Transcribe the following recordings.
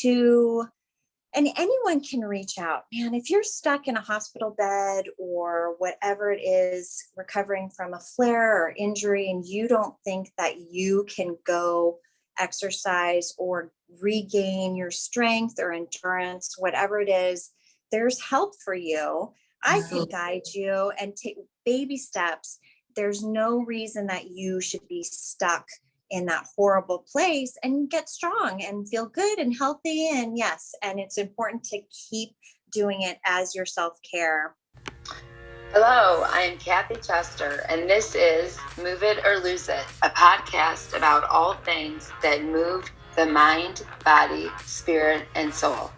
to, and anyone can reach out, man. If you're stuck in a hospital bed or whatever it is, recovering from a flare or injury, and you don't think that you can go exercise or regain your strength or endurance, whatever it is, there's help for you. I can guide you and take baby steps. There's no reason that you should be stuck in that horrible place, and get strong and feel good and healthy. And yes, and it's important to keep doing it as your self-care. Hello, I'm Kathy Chester, and this is Move It or Lose It, a podcast about all things that move the mind, body, spirit, and soul.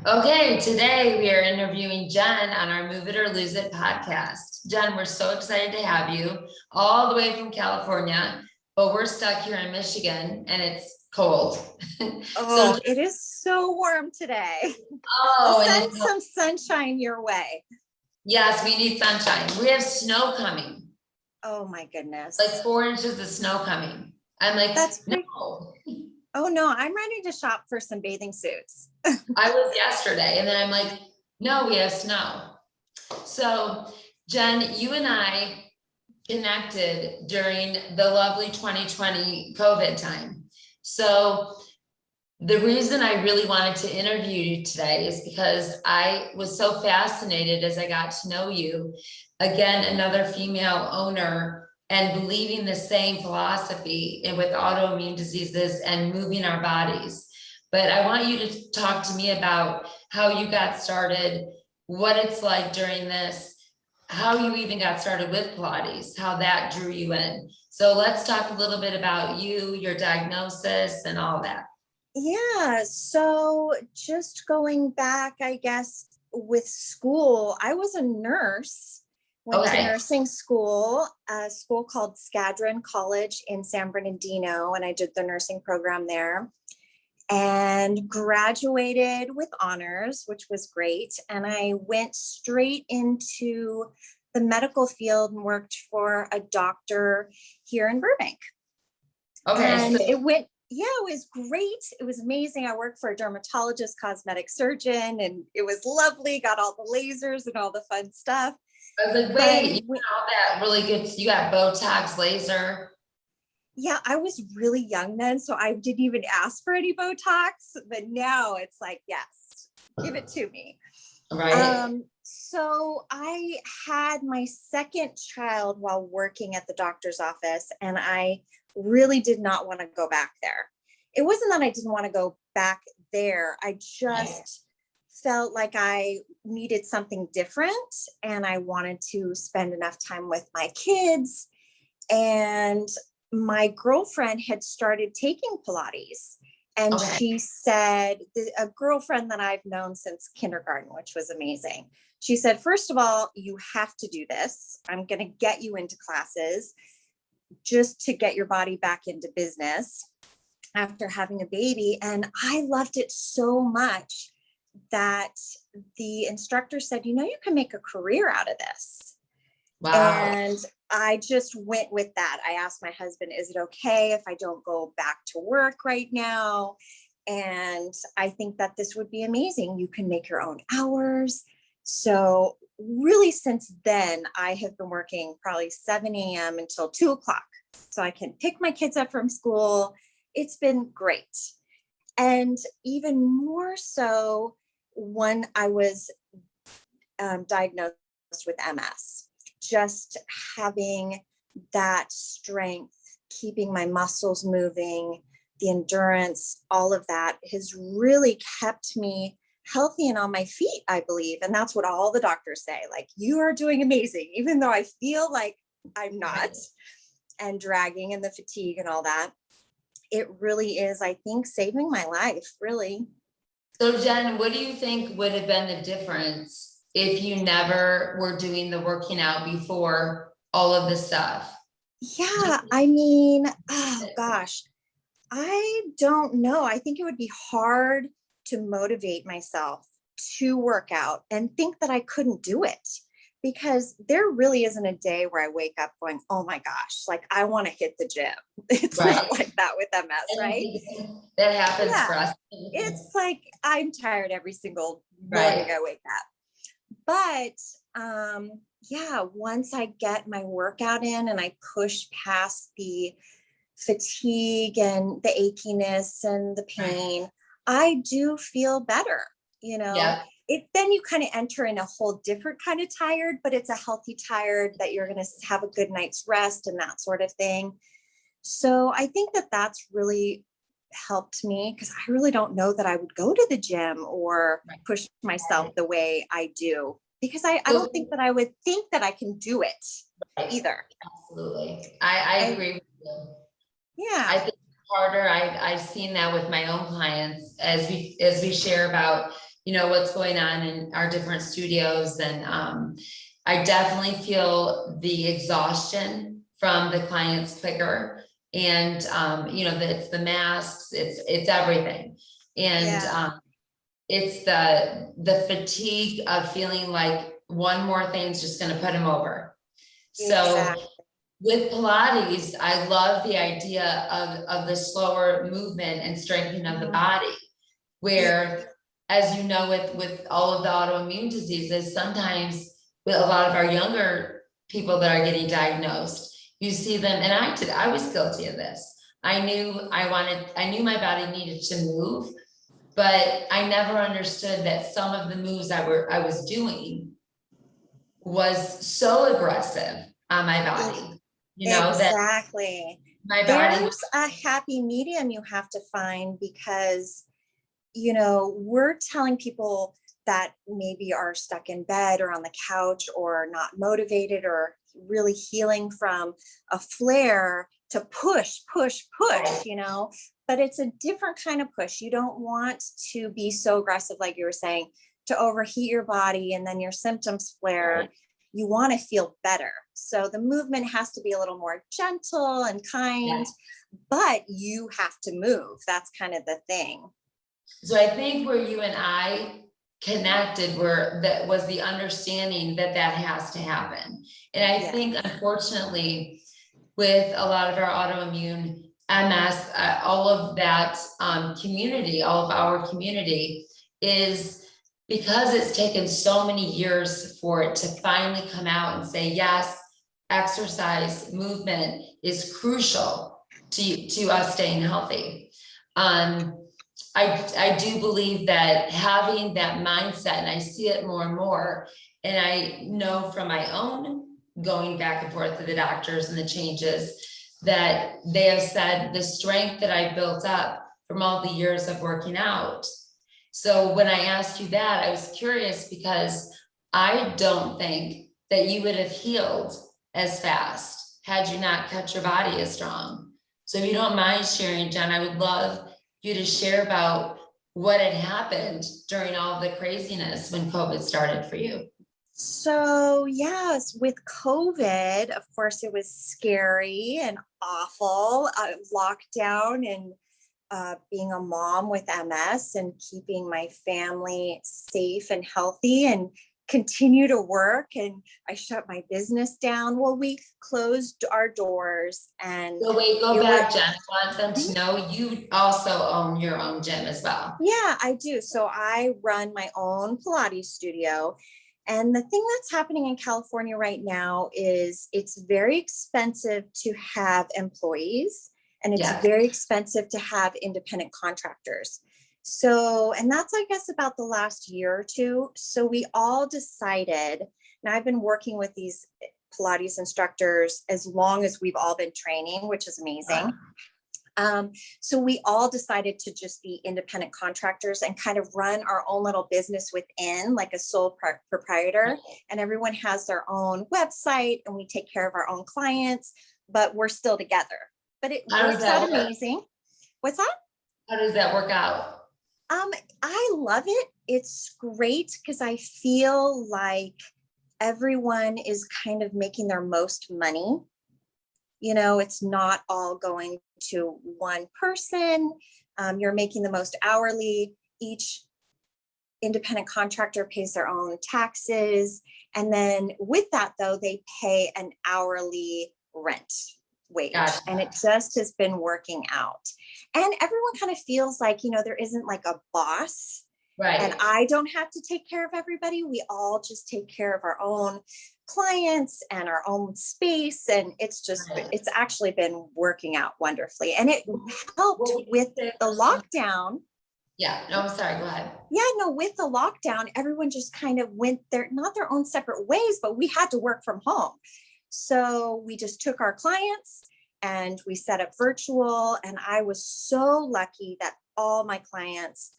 Okay, today we are interviewing Jen on our Move It or Lose It podcast. Jen, we're so excited to have you all the way from California, but we're stuck here in Michigan and it's cold. Oh, it is so warm today. Oh, We'll send some sunshine your way. Yes, we need sunshine. We have snow coming. Oh my goodness. Like 4 inches of snow coming. I'm like, that's no. Oh no, I'm ready to shop for some bathing suits. I was yesterday, and then I'm like, no, we have snow. So Jen, you and I connected during the lovely 2020 COVID time. So the reason I really wanted to interview you today is because I was so fascinated as I got to know you. Again, another female owner, and believing the same philosophy with autoimmune diseases and moving our bodies. But I want you to talk to me about how you got started, what it's like during this, how you even got started with Pilates, how that drew you in. So let's talk a little bit about you, your diagnosis, and all that. Yeah, so just going back, I guess, with school, I was a nurse. Went to nursing school, a school called Skadron College in San Bernardino, and I did the nursing program there and graduated with honors, which was great. And I went straight into the medical field and worked for a doctor here in Burbank. And it was great. It was amazing. I worked for a dermatologist, cosmetic surgeon, and it was lovely. Got all the lasers and all the fun stuff. I was like, wait, you got all that really good, you got Botox, laser. Yeah, I was really young then, so I didn't even ask for any Botox, but now it's like, yes, give it to me. Right. So I had my second child while working at the doctor's office, and I really did not want to go back there. It wasn't that I didn't want to go back there. I just felt like I needed something different, and I wanted to spend enough time with my kids. And my girlfriend had started taking Pilates, and she said, a girlfriend that I've known since kindergarten, which was amazing. She said, first of all, you have to do this. I'm going to get you into classes just to get your body back into business after having a baby. And I loved it so much that the instructor said, you can make a career out of this. Wow. And I just went with that. I asked my husband, is it okay if I don't go back to work right now? And I think that this would be amazing. You can make your own hours. So really, since then, I have been working probably 7 a.m. until 2 o'clock. So I can pick my kids up from school. It's been great. And even more so when I was diagnosed with MS, just having that strength, keeping my muscles moving, the endurance, all of that has really kept me healthy and on my feet, I believe. And that's what all the doctors say, like, you are doing amazing, even though I feel like I'm not, and dragging and the fatigue and all that. It really is, I think, saving my life, really. So Jen, what do you think would have been the difference if you never were doing the working out before all of this stuff? Yeah, I mean, oh gosh, I don't know. I think it would be hard to motivate myself to work out and think that I couldn't do it, because there really isn't a day where I wake up going, oh my gosh, like I want to hit the gym. It's Right. not like that with MS, right? That happens Yeah. for us. It's like I'm tired every single morning Right. I wake up. But yeah, once I get my workout in and I push past the fatigue and the achiness and the pain, I do feel better, you know. Yeah. It then you kind of enter in a whole different kind of tired, but it's a healthy tired that you're going to have a good night's rest and that sort of thing. So I think that that's really helped me, because I really don't know that I would go to the gym or push myself the way I do, because I don't think that I would think that I can do it either. Absolutely. I And agree with you. yeah, I think it's harder. I've seen that with my own clients as we share about, what's going on in our different studios. And I definitely feel the exhaustion from the clients quicker. And that it's the masks, it's everything. And yeah, it's the fatigue of feeling like one more thing's just gonna put him over. So exactly. with Pilates, I love the idea of the slower movement and strengthening of the body, Yeah. where, as you know, with all of the autoimmune diseases, sometimes with a lot of our younger people that are getting diagnosed, you see them, and I was guilty of this. I knew my body needed to move, but I never understood that some of the moves I was doing was so aggressive on my body, that Exactly. my body was, There's a happy medium you have to find, because, we're telling people that maybe are stuck in bed or on the couch or not motivated or really healing from a flare to push, but it's a different kind of push. You don't want to be so aggressive, like you were saying, to overheat your body and then your symptoms flare. You want to feel better. So the movement has to be a little more gentle and kind, but you have to move. That's kind of the thing. so I think where you and I connected, where that was the understanding that has to happen. And I think, unfortunately, with a lot of our autoimmune MS, all of that community, all of our community, is because it's taken so many years for it to finally come out and say, yes, exercise, movement is crucial to us staying healthy. I do believe that having that mindset, and I see it more and more, and I know from my own going back and forth to the doctors and the changes that they have said, the strength that I built up from all the years of working out. So when I asked you that, I was curious, because I don't think that you would have healed as fast had you not kept your body as strong. So if you don't mind sharing, Jen, I would love you to share about what had happened during all of the craziness when COVID started for you. So yes, with COVID, of course, it was scary and awful, lockdown, and being a mom with MS and keeping my family safe and healthy and continue to work. And I shut my business down. Well, we closed our doors, and So wait, go back, Jen. I want them to know you also own your own gym as well. Yeah, I do. So I run my own Pilates studio. And the thing that's happening in California right now is it's very expensive to have employees, and it's very expensive to have independent contractors. So, and that's, I guess, about the last year or two. So we all decided, and I've been working with these Pilates instructors as long as we've all been training, which is amazing. So we all decided to just be independent contractors and kind of run our own little business within, like a sole proprietor. And everyone has their own website, and we take care of our own clients, but we're still together. But it works out amazing. What's that? How does that work out? I love it. It's great because I feel like everyone is kind of making their most money. It's not all going to one person. You're making the most hourly. Each independent contractor pays their own taxes. And then with that, though, they pay an hourly rent wage. Gotcha. And it just has been working out. And everyone kind of feels like, there isn't like a boss. Right. And I don't have to take care of everybody. We all just take care of our own clients and our own space. And it's actually been working out wonderfully. And it helped with the lockdown. Yeah, no, I'm sorry, go ahead. Yeah, no, with the lockdown, everyone just kind of went not their own separate ways, but we had to work from home. So we just took our clients and we set up virtual. And I was so lucky that all my clients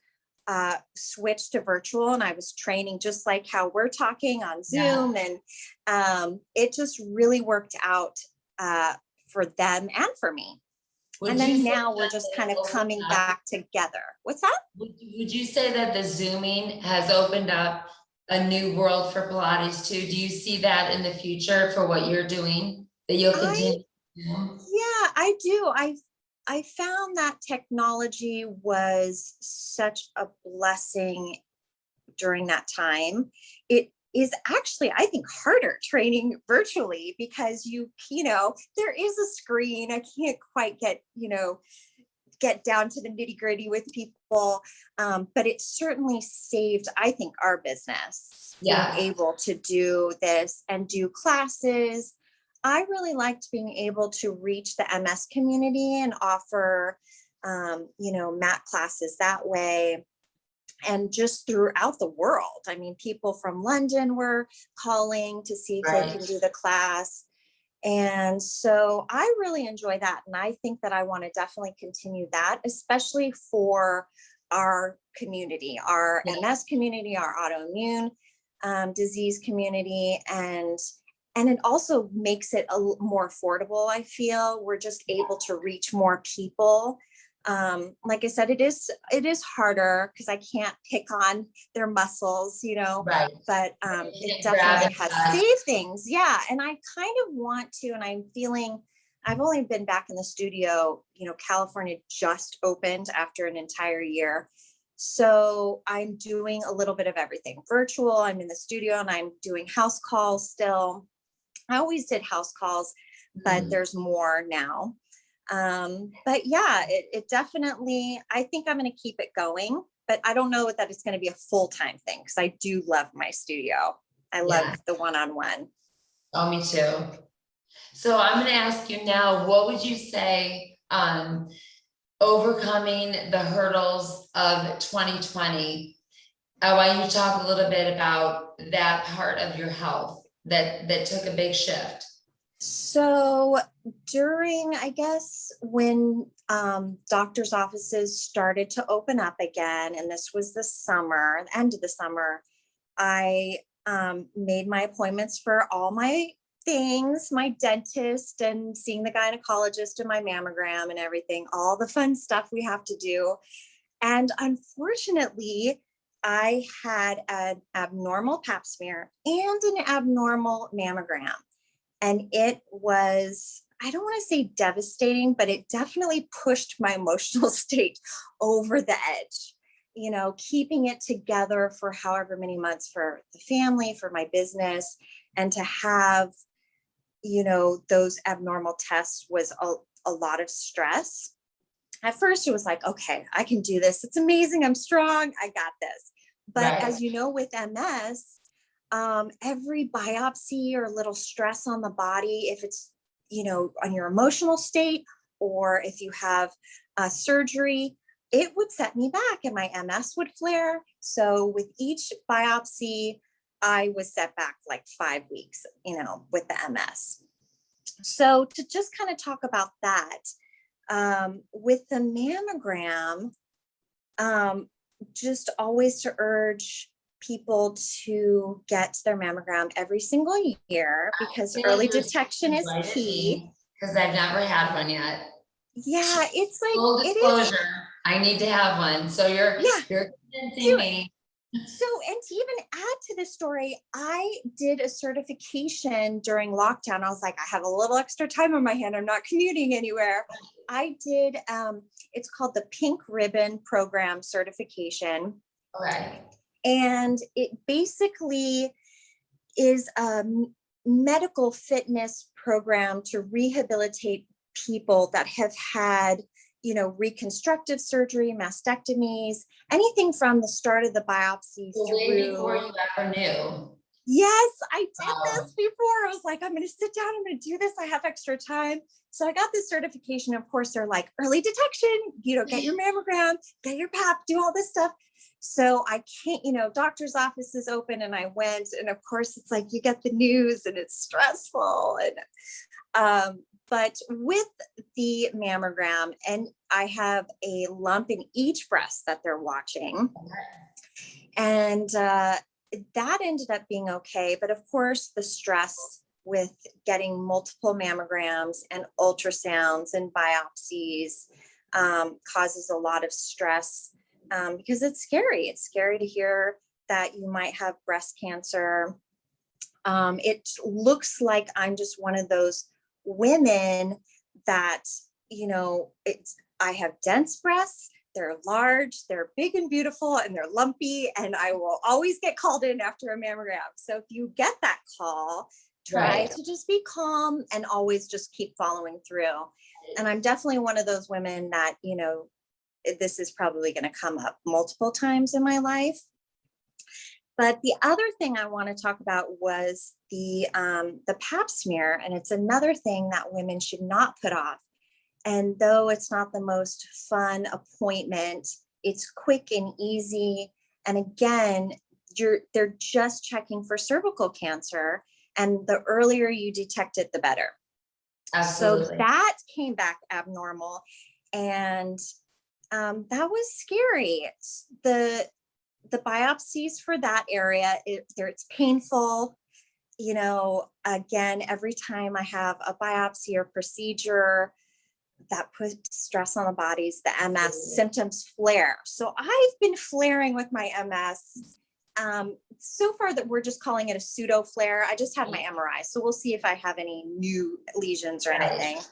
switched to virtual, and I was training just like how we're talking on Zoom. Yeah. And it just really worked out for them and for me. And then now we're just kind of coming back together. What's that? Would you say that the Zooming has opened up a new world for Pilates too? Do you see that in the future for what you're doing, that you'll continue? Yeah, I do. I found that technology was such a blessing during that time. It is actually, I think, harder training virtually because there is a screen. I can't quite get down to the nitty gritty with people. But it certainly saved, I think, our business being able to do this and do classes. I really liked being able to reach the MS community and offer, mat classes that way. And just throughout the world. I mean, people from London were calling to see if they can do the class. And so I really enjoy that. And I think that I want to definitely continue that, especially for our community, our MS community, our autoimmune disease community. And it also makes it more affordable. I feel we're just able to reach more people. Like I said, it is harder because I can't pick on their muscles, but it definitely has saved things. Yeah. And I kind of want to, and I'm feeling, I've only been back in the studio, California just opened after an entire year. So I'm doing a little bit of everything virtual. I'm in the studio and I'm doing house calls still. I always did house calls, but there's more now. But yeah, it definitely, I think I'm going to keep it going, but I don't know that it's going to be a full-time thing because I do love my studio. I love the one-on-one. Oh, me too. So I'm going to ask you now, what would you say on overcoming the hurdles of 2020? I want you to talk a little bit about that part of your health that took a big shift. So during, I guess, when doctors' offices started to open up again, and this was the summer, the end of the summer, I made my appointments for all my things, my dentist and seeing the gynecologist and my mammogram and everything, all the fun stuff we have to do. And unfortunately, I had an abnormal Pap Smear and an abnormal mammogram. And it was, I don't want to say devastating, but it definitely pushed my emotional state over the edge. Keeping it together for however many months for the family, for my business, and to have, those abnormal tests was a lot of stress. At first, it was like, okay, I can do this. It's amazing. I'm strong. I got this. But as you know, with MS, every biopsy or little stress on the body, if it's, on your emotional state, or if you have surgery, it would set me back and my MS would flare. So with each biopsy, I was set back like 5 weeks, with the MS. So to just kind of talk about that, with the mammogram, just always to urge people to get their mammogram every single year because early detection is key. Because I've never had one yet. Yeah, it's like full disclosure. I need to have one. So you're convincing me So, and to even add to this story, I did a certification during lockdown. I was like, I have a little extra time on my hand. I'm not commuting anywhere. I did, it's called the Pink Ribbon Program certification. Okay. And it basically is a medical fitness program to rehabilitate people that have had, reconstructive surgery, mastectomies, anything from the start of the biopsy The way before through. you ever knew. Yes, I did Wow. this before. I was like, I'm going to sit down, I'm going to do this. I have extra time. So I got this certification. Of course, they're like early detection, get your mammogram, get your Pap, do all this stuff. So I can't, doctor's office is open and I went. And of course, it's like you get the news and it's stressful. And but with the mammogram, and I have a lump in each breast that they're watching. And that ended up being okay. But of course, the stress with getting multiple mammograms and ultrasounds and biopsies causes a lot of stress because it's scary. It's scary to hear that you might have breast cancer. It looks like I'm just one of those women that, I have dense breasts. They're large, they're big and beautiful, and they're lumpy, and I will always get called in after a mammogram. So if you get that call, try to just be calm and always just keep following through. And I'm definitely one of those women that, this is probably going to come up multiple times in my life. But the other thing I want to talk about was the Pap smear, and it's another thing that women should not put off. And though it's not the most fun appointment, it's quick and easy. And again, they're just checking for cervical cancer. And the earlier you detect it, the better. Absolutely. So that came back abnormal. And that was scary. The biopsies for that area, it's painful. Again, every time I have a biopsy or procedure, that puts stress on the bodies, the MS symptoms flare. So I've been flaring with my MS. So far that we're just calling it a pseudo flare. I just had my MRI. So we'll see if I have any new lesions or anything.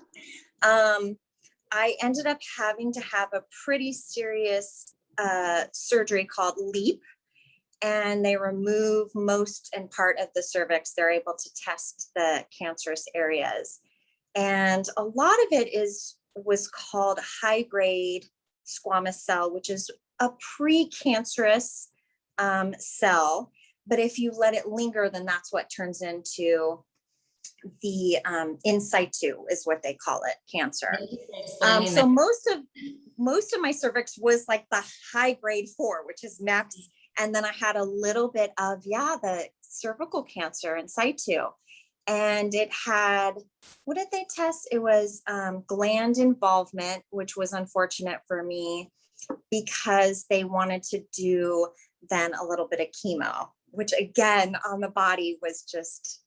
I ended up having to have a pretty serious surgery called LEAP. And they remove most and part of the cervix. They're able to test the cancerous areas. And a lot of it was called high-grade squamous cell, which is a precancerous cell. But if you let it linger, then that's what turns into the in situ, is what they call it, cancer. So most of my cervix was like the high grade 4, which is next. And then I had a little bit of, the cervical cancer in situ. And it had, what did they test? It was gland involvement, which was unfortunate for me because they wanted to do then a little bit of chemo, which again on the body was just,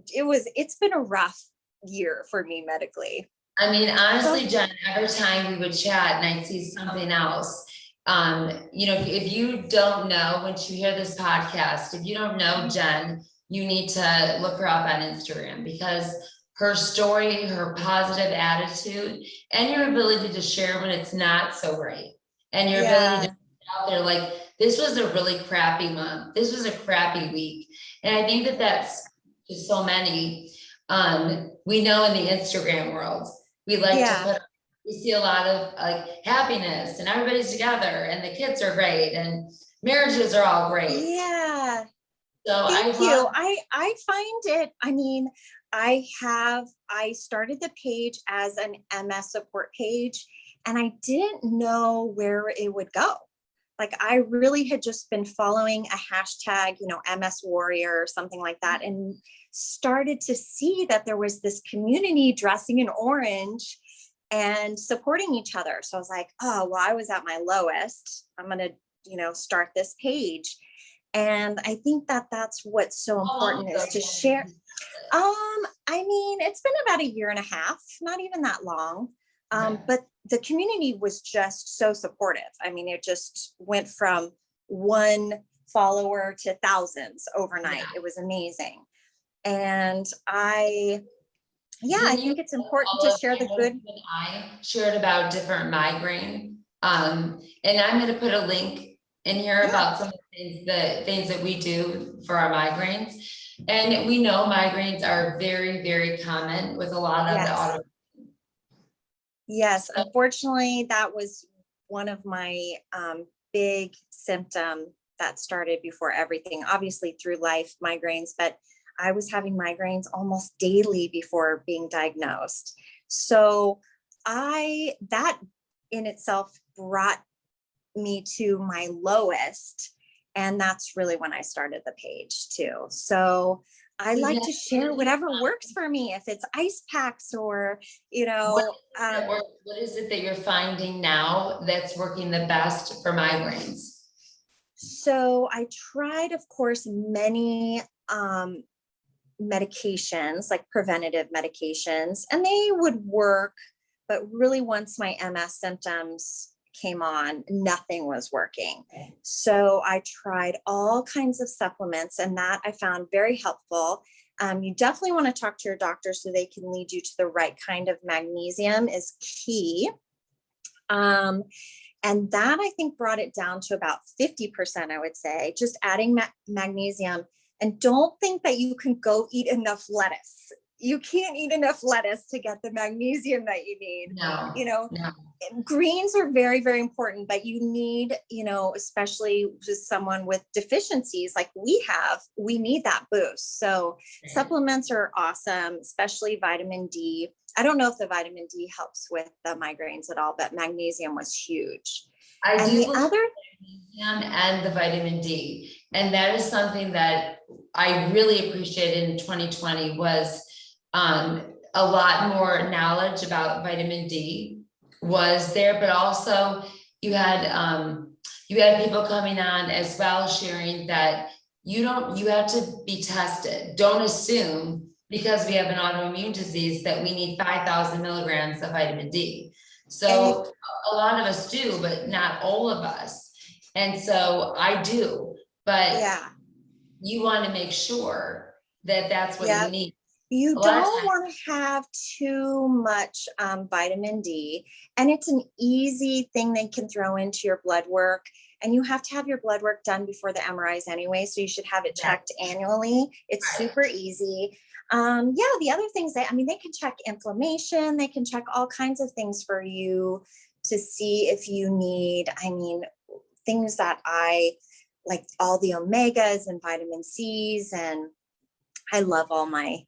it's been a rough year for me medically. I mean, honestly, Jen, every time we would chat and I'd see something else, if you don't know, once you hear this podcast, if you don't know Jen, you need to look her up on Instagram, because her story, her positive attitude, and your ability to share when it's not so great, and your ability to be out there, like, this was a really crappy month. This was a crappy week. And I think that that's just so many, we know in the Instagram world, we like to we see a lot of like happiness and everybody's together and the kids are great and marriages are all great. Yeah. So Thank you. I find it, I mean, I started the page as an MS support page, and I didn't know where it would go. Like, I really had just been following a hashtag, MS warrior or something like that, and started to see that there was this community dressing in orange and supporting each other. So I was like, oh, well, I was at my lowest. I'm going to, start this page. And I think that that's what's so important is to share. I mean, it's been about 1.5 years, not even that long. But the community was just so supportive. I mean, it just went from one follower to thousands overnight. It was amazing. And I think it's important to share the good. I shared about different migraine. And I'm going to put a link in here about some of the things that we do for our migraines. And we know migraines are very, very common with a lot of the auto. Yes, unfortunately, that was one of my big symptoms that started before everything, obviously through life migraines, but I was having migraines almost daily before being diagnosed. So that in itself brought me to my lowest. And that's really when I started the page too. So I like to share whatever works for me, if it's ice packs or, what is it that you're finding now that's working the best for migraines? So I tried, of course, many medications, like preventative medications, and they would work, but really once my MS symptoms came on, nothing was working. So I tried all kinds of supplements, and that I found very helpful. You definitely want to talk to your doctor so they can lead you to the right kind of magnesium is key. And that I think brought it down to about 50%, I would say, just adding magnesium. And don't think that you can go eat enough lettuce. You can't eat enough lettuce to get the magnesium that you need. No. Greens are very, very important, but you need, especially just someone with deficiencies like we need that boost. So supplements are awesome, especially vitamin D. I don't know if the vitamin D helps with the migraines at all, but magnesium was huge. Magnesium and the vitamin D. And that is something that I really appreciated in 2020 was a lot more knowledge about vitamin D was there, but also you had people coming on as well sharing that you have to be tested. Don't assume because we have an autoimmune disease that we need 5,000 milligrams of vitamin D. So a lot of us do, but not all of us. And so I do, but you want to make sure that that's what you need. You don't want to have too much vitamin D, and it's an easy thing they can throw into your blood work, and you have to have your blood work done before the MRIs anyway, so you should have it checked annually. It's super easy. The other things they can check inflammation, they can check all kinds of things for you to see if you need, things that I like, all the omegas and vitamin C's, and I love all my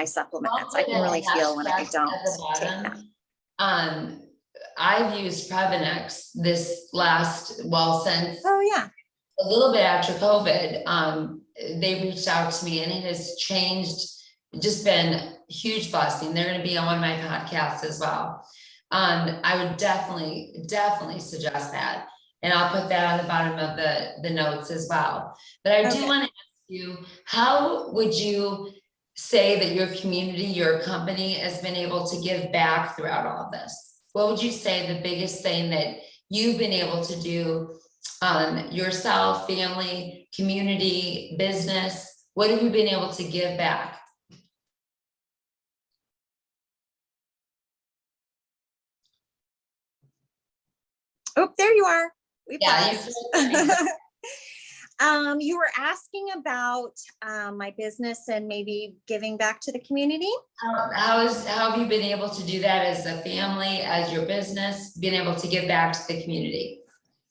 supplements. I can really feel when I don't take them. I've used Previnex this since a little bit after COVID. They reached out to me and it has changed, just been huge blessing. They're going to be on one of my podcasts as well. I would definitely suggest that. And I'll put that on the bottom of the notes as well. But I do want to ask you, how would you say that your community, your company has been able to give back throughout all of this? What would you say the biggest thing that you've been able to do yourself, family, community, business? What have you been able to give back? Oh, there you are. You were asking about my business and maybe giving back to the community. How have you been able to do that as a family, as your business, being able to give back to the community?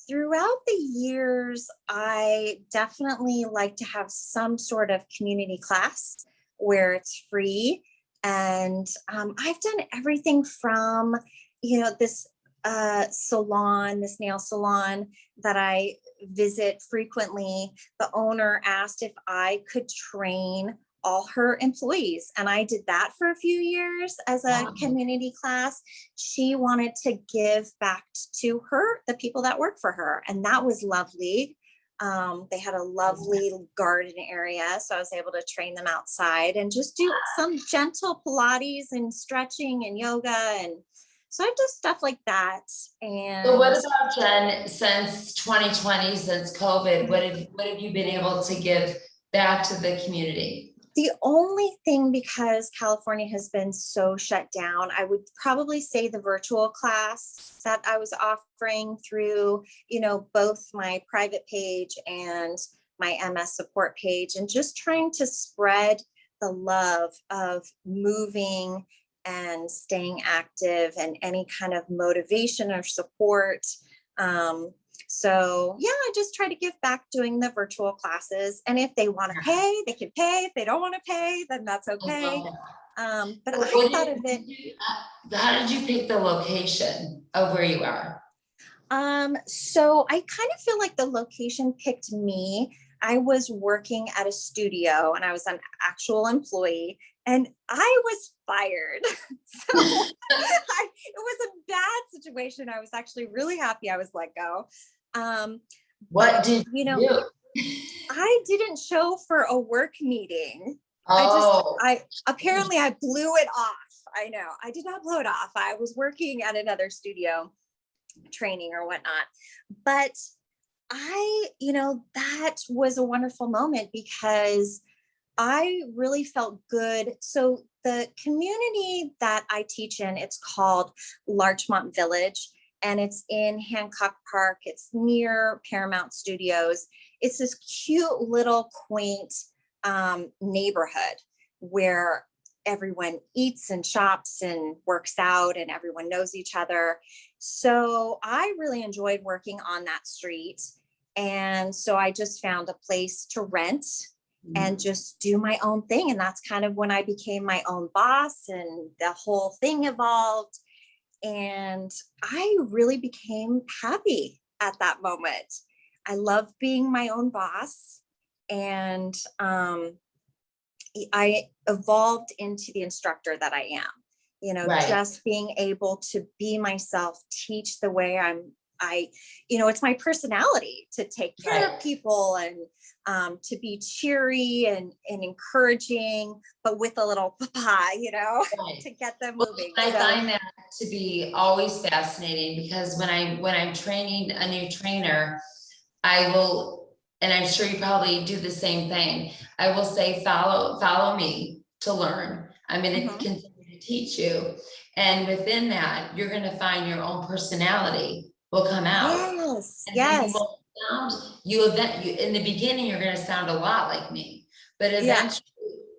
Throughout the years, I definitely like to have some sort of community class where it's free. And I've done everything from, this this nail salon that I visit frequently. The owner asked if I could train all her employees, and I did that for a few years as a community class. She wanted to give back to the people that work for her, and that was lovely. They had a lovely garden area, so I was able to train them outside and just do some gentle Pilates and stretching and yoga. And So I do stuff like that. So what And about Jen, since 2020, since COVID, what have you been able to give back to the community? the only thing, because California has been so shut down, I would probably say the virtual class that I was offering through, both my private page and my MS support page, and just trying to spread the love of moving and staying active and any kind of motivation or support. So yeah, I just try to give back doing the virtual classes. And if they want to pay, they can pay. If they don't want to pay, then that's okay. But So I thought of it. How did you pick the location of where you are? So I kind of feel like the location picked me. I was working at a studio and I was an actual employee and I was fired. So it was a bad situation. I was actually really happy I was let go. What did you do? I didn't show for a work meeting. Oh. Apparently I blew it off. I know I did not blow it off. I was working at another studio training or whatnot, but that was a wonderful moment because I really felt good. So the community that I teach in, it's called Larchmont Village, and it's in Hancock Park. It's near Paramount Studios. It's this cute little quaint neighborhood where everyone eats and shops and works out and everyone knows each other. So I really enjoyed working on that street. And so I just found a place to rent and just do my own thing. And that's kind of when I became my own boss and the whole thing evolved. And I really became happy at that moment. I love being my own boss. And I evolved into the instructor that I am, Right. Just being able to be myself, teach the way it's my personality to take care of people and to be cheery and encouraging, but with a little papa, to get them moving. I find that to be always fascinating because when I'm training a new trainer, I will, and I'm sure you probably do the same thing. I will say, follow me to learn. I'm going to continue to teach you. And within that, you're going to find your own personality will come out. Yes. You in the beginning, you're going to sound a lot like me, but eventually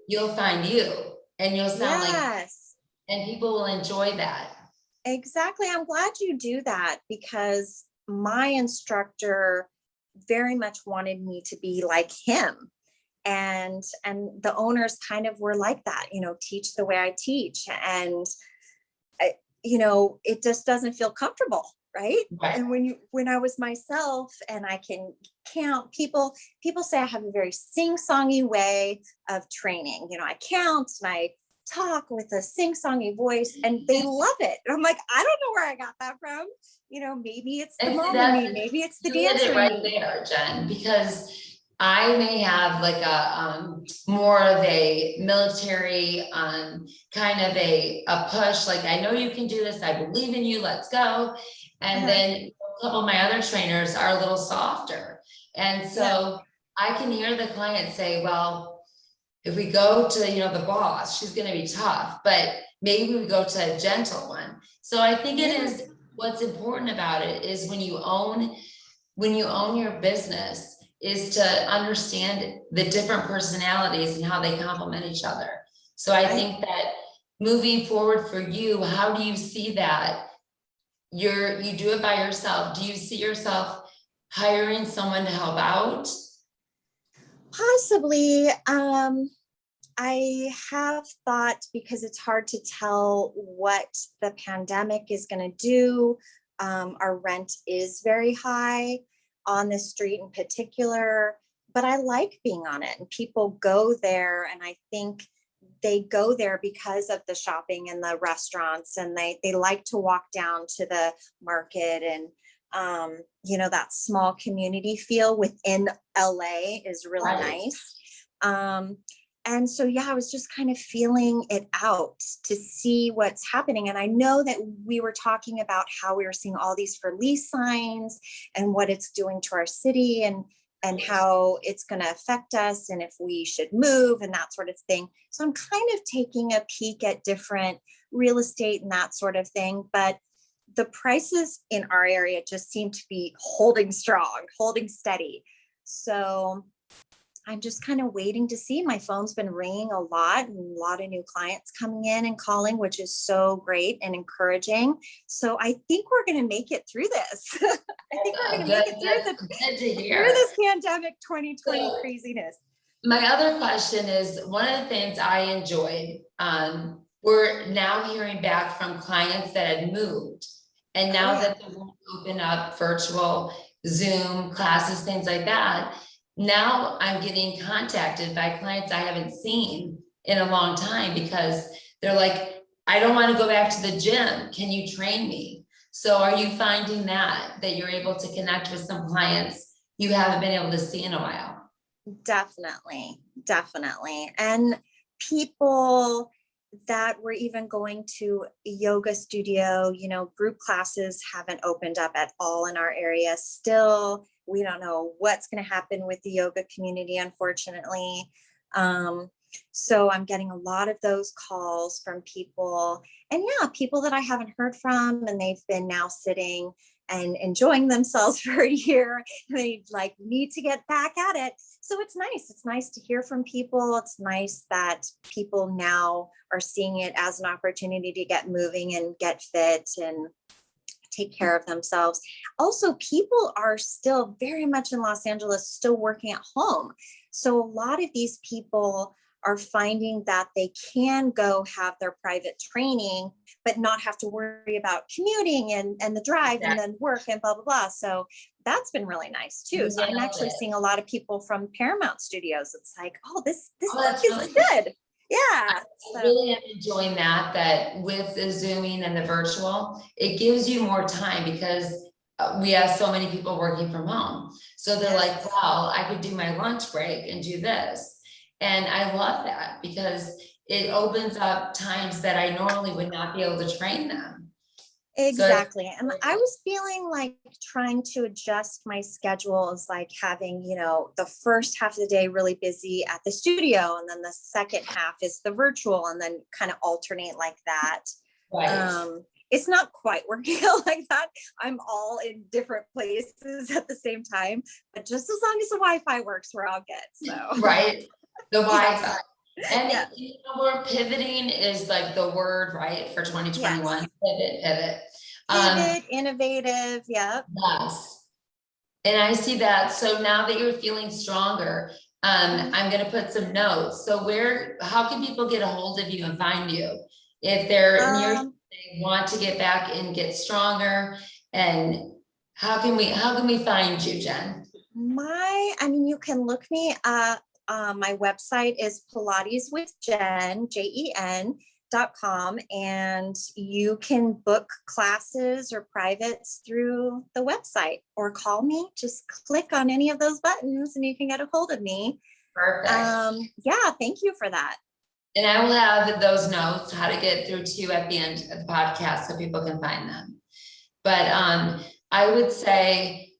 you'll find you and you'll sound like, and people will enjoy that. Exactly. I'm glad you do that because my instructor very much wanted me to be like him. And the owners kind of were like that, teach the way I teach. And, it just doesn't feel comfortable. Right. And when I was myself and I can count, people say I have a very sing-songy way of training. I count and I talk with a sing-songy voice and they love it. And I'm like, I don't know where I got that from. Maybe it's the mom in me, maybe it's the dancer right there, Jen, because I may have like a more of a military kind of a push, like I know you can do this, I believe in you, let's go. And then a couple of my other trainers are a little softer. And so I can hear the client say, well, if we go to, the boss, she's going to be tough, but maybe we go to a gentle one. So I think it is, what's important about it is when you own your business is to understand the different personalities and how they complement each other. So I think that moving forward for you, how do you see that? You do it by yourself. Do you see yourself hiring someone to help out? Possibly. I have thought, because it's hard to tell what the pandemic is going to do. Our rent is very high on the street in particular, but I like being on it and people go there. And I think they go there because of the shopping and the restaurants, and they like to walk down to the market, and that small community feel within LA is really nice. And so, yeah, I was just kind of feeling it out to see what's happening. And I know that we were talking about how we were seeing all these for lease signs and what it's doing to our city and how it's going to affect us and if we should move and that sort of thing. So I'm kind of taking a peek at different real estate and that sort of thing. But the prices in our area just seem to be holding strong, holding steady. So I'm just kind of waiting to see. My phone's been ringing a lot and a lot of new clients coming in and calling, which is so great and encouraging. So I think we're going to make it through this. I think we're going to make it through this pandemic 2020 craziness. My other question is, one of the things I enjoyed, we're now hearing back from clients that had moved. And now that the room open up, virtual, Zoom classes, things like that, now I'm getting contacted by clients I haven't seen in a long time because they're like, I don't want to go back to the gym. Can you train me? So are you finding that you're able to connect with some clients you haven't been able to see in a while? Definitely. And people that were even going to a yoga studio, group classes haven't opened up at all in our area still. We don't know what's going to happen with the yoga community, unfortunately. So I'm getting a lot of those calls from people, and people that I haven't heard from, and they've been now sitting and enjoying themselves for a year. They need to get back at it. So it's nice. It's nice to hear from people. It's nice that people now are seeing it as an opportunity to get moving and get fit and take care of themselves. Also, people are still very much in Los Angeles, still working at home. So a lot of these people are finding that they can go have their private training, but not have to worry about commuting and the drive and then work and blah, blah, blah. So that's been really nice too. So I'm actually seeing a lot of people from Paramount Studios. It's like, this look is good. Yeah. I really am enjoying that with the Zooming and the virtual, it gives you more time because we have so many people working from home. So they're like, well, I could do my lunch break and do this. And I love that because it opens up times that I normally would not be able to train them. Exactly. And I was feeling like trying to adjust my schedule is like having, the first half of the day really busy at the studio. And then the second half is the virtual, and then kind of alternate like that. Right. It's not quite working out like that. I'm all in different places at the same time, but just as long as the Wi-Fi works, we're all good. So right. The Wi-Fi. Yes. And we're pivoting is like the word, right, for 2021. Yes. Pivot, innovative. Yep. Yes. And I see that. So now that you're feeling stronger, I'm going to put some notes. So how can people get a hold of you and find you if they're near, they want to get back and get stronger? And how can we find you, Jen? You can look me up. My website is pilateswithjen, JEN.com, and you can book classes or privates through the website or call me. Just click on any of those buttons and you can get a hold of me. Perfect. Thank you for that. And I will have those notes, how to get through to you at the end of the podcast so people can find them. But I would say,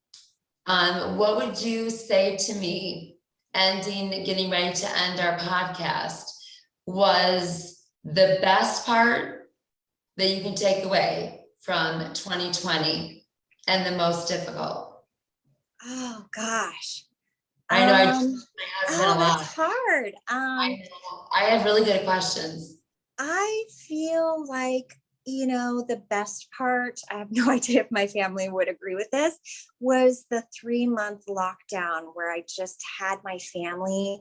what would you say to me getting ready to end our podcast was the best part that you can take away from 2020 and the most difficult? Oh gosh. I know I just my husband a lot. That's hard. I have really good questions. I feel like, the best part, I have no idea if my family would agree with this, was the 3-month lockdown where I just had my family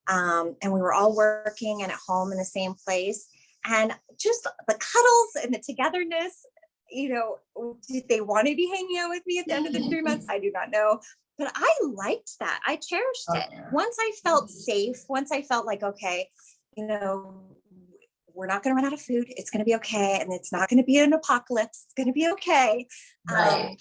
and we were all working and at home in the same place. And just the cuddles and the togetherness, did they want to be hanging out with me at the end of the 3 months? I do not know. But I liked that. I cherished it. Once I felt safe, once I felt like, okay, we're not going to run out of food. It's going to be okay. And it's not going to be an apocalypse. It's going to be okay. Right.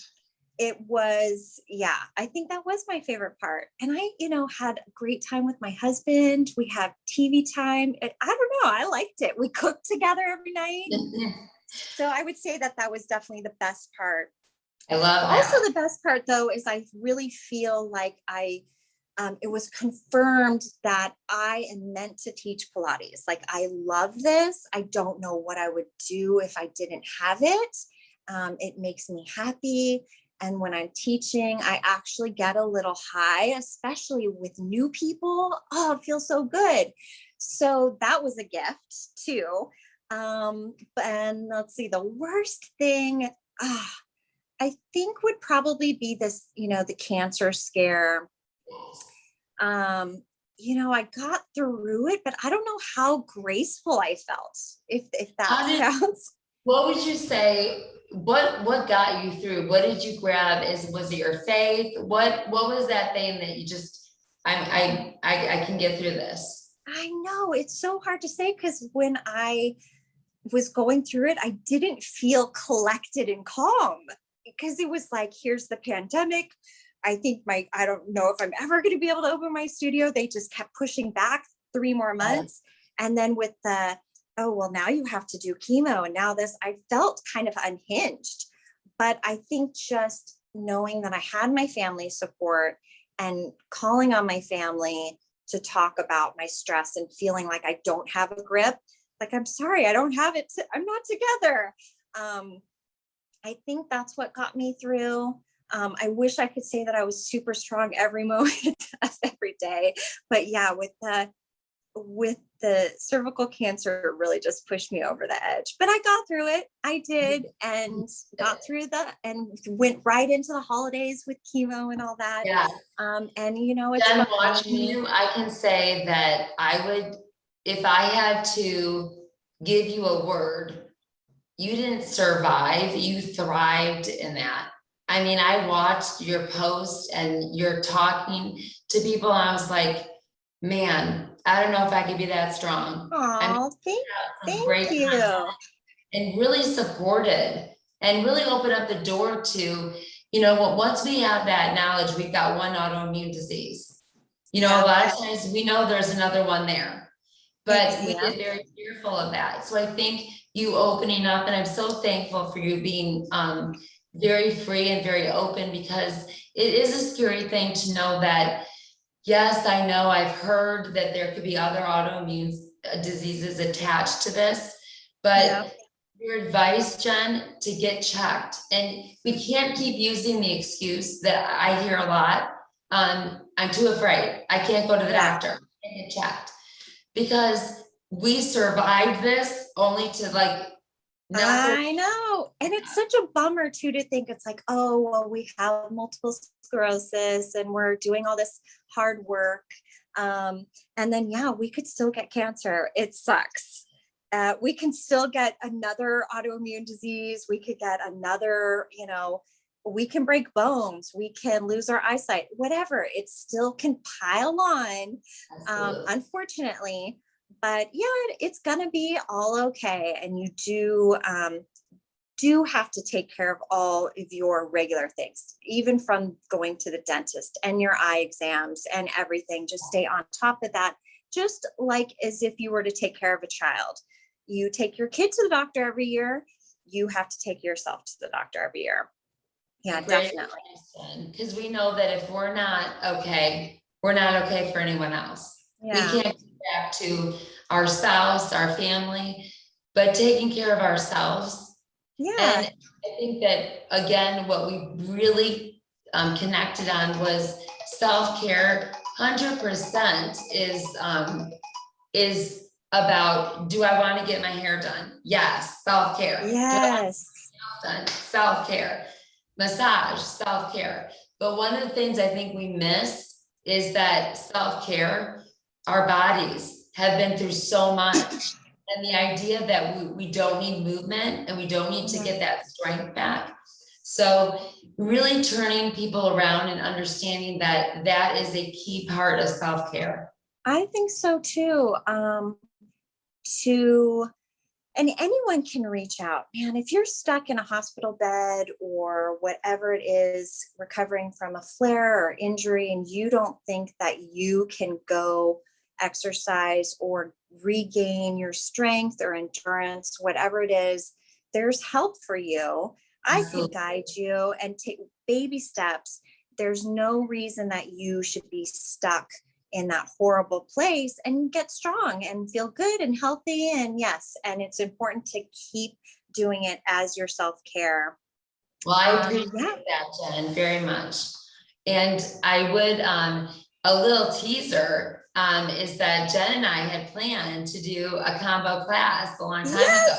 it was, yeah, I think that was my favorite part. And I, had a great time with my husband. We have TV time. I don't know. I liked it. We cooked together every night. So I would say that that was definitely the best part. I love that. Also, the best part though, is I really feel like it was confirmed that I am meant to teach Pilates. Like, I love this. I don't know what I would do if I didn't have it. It makes me happy. And when I'm teaching, I actually get a little high, especially with new people. Oh, it feels so good. So that was a gift too. And let's see, the worst thing, I think would probably be this, the cancer scare. I got through it, but I don't know how graceful I felt, if that sounds. What would you say? What got you through? What did you grab? Was it your faith? What was that thing that you just, I can get through this? I know it's so hard to say, because when I was going through it, I didn't feel collected and calm, because it was like, here's the pandemic. I think I don't know if I'm ever going to be able to open my studio. They just kept pushing back 3 more months. And then with oh, well, now you have to do chemo. And now this, I felt kind of unhinged. But I think just knowing that I had my family support and calling on my family to talk about my stress and feeling like I don't have a grip, like, I'm sorry, I don't have it. I'm not together. I think that's what got me through. I wish I could say that I was super strong every moment of every day, but yeah, with the cervical cancer, it really just pushed me over the edge, but I got through it. I did, and got through and went right into the holidays with chemo and all that. Yeah. And it's Jen, watching you, I can say that I would, if I had to give you a word, you didn't survive, you thrived in that. I mean, I watched your posts and you're talking to people, and I was like, man, I don't know if I could be that strong. Oh, thank you. And really supported and really opened up the door to, once we have that knowledge, we've got one autoimmune disease. A lot of times we know there's another one there, but we get very fearful of that. So I think you opening up, and I'm so thankful for you being very free and very open, because it is a scary thing to know that, yes, I know I've heard that there could be other autoimmune diseases attached to this, but your advice, Jen, to get checked. And we can't keep using the excuse that I hear a lot. I'm too afraid. I can't go to the doctor and get checked, because we survived this only to I know. And it's such a bummer too, to think it's like, oh, well, we have multiple sclerosis and we're doing all this hard work. And then, we could still get cancer. It sucks. We can still get another autoimmune disease. We could get another, we can break bones. We can lose our eyesight, whatever. It still can pile on, unfortunately. But it's going to be all okay. And you do have to take care of all of your regular things, even from going to the dentist and your eye exams and everything. Just stay on top of that, just like as if you were to take care of a child. You take your kid to the doctor every year, you have to take yourself to the doctor every year. Yeah, definitely. Because we know that if we're not okay, we're not okay for anyone else. We can't get back to our spouse, our family, but taking care of ourselves. And I think that, again, what we really connected on was self-care. 100% is about, do I want to get my hair done? Yes, self-care. Yes. Self-care. Massage, self-care. But one of the things I think we miss is that self-care, our bodies have been through so much. And the idea that we don't need movement and we don't need to get that strength back. So really turning people around and understanding that that is a key part of self-care. I think so too. And anyone can reach out, man. If you're stuck in a hospital bed or whatever it is, recovering from a flare or injury, and you don't think that you can go exercise or regain your strength or endurance, whatever it is, there's help for you. I can guide you and take baby steps. There's no reason that you should be stuck in that horrible place, and get strong and feel good and healthy. And yes, and it's important to keep doing it as your self-care. Well, I appreciate that, Jen, very much. And I would, a little teaser is that Jen and I had planned to do a combo class a long time ago,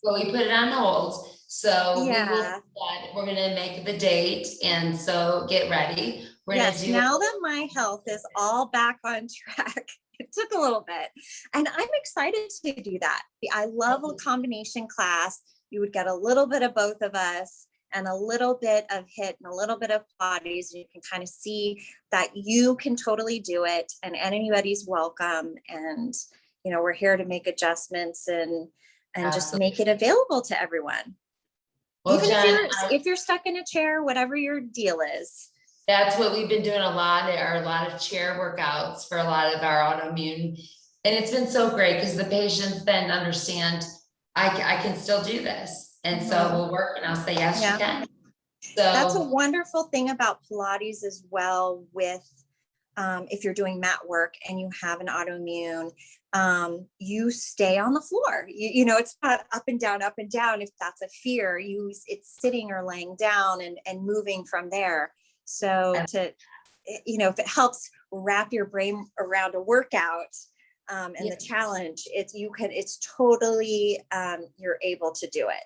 but we put it on hold. So we're going to make the date, and so get ready. Now that my health is all back on track, it took a little bit, and I'm excited to do that. I love a combination class. You would get a little bit of both of us, and a little bit of HIIT and a little bit of Pilates. You can kind of see that you can totally do it, and anybody's welcome. And, you know, we're here to make adjustments and just make it available to everyone. Well, even Jen, if you're stuck in a chair, whatever your deal is. That's what we've been doing a lot of chair workouts for a lot of our autoimmune. And it's been so great because the patients then understand I can still do this. And so we'll work, and I'll say, yes, you can. So that's a wonderful thing about Pilates as well. With if you're doing mat work and you have an autoimmune, you stay on the floor. You know, it's not up and down. If that's a fear, it's sitting or laying down and moving from there. So if it helps wrap your brain around a workout and the challenge, it's totally, you're able to do it.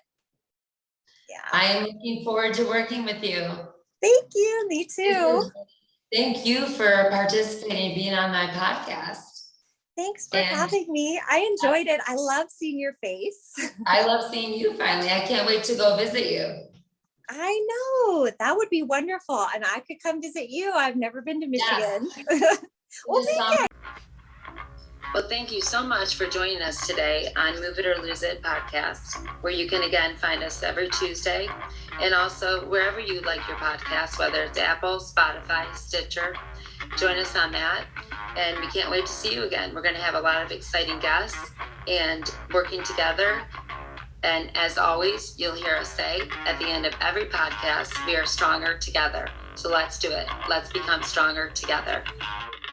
Yeah. I am looking forward to working with you. Thank you. Me too. Thank you for participating, being on my podcast. Thanks for having me. I enjoyed it. I love seeing your face. I love seeing you finally. I can't wait to go visit you. I know, that would be wonderful. And I could come visit you. I've never been to Michigan. Yes. Well, thank you so much for joining us today on Move It or Lose It podcast, where you can again find us every Tuesday, and also wherever you like your podcast, whether it's Apple, Spotify, Stitcher. Join us on that. And we can't wait to see you again. We're going to have a lot of exciting guests and working together. And as always, you'll hear us say at the end of every podcast, we are stronger together. So let's do it. Let's become stronger together.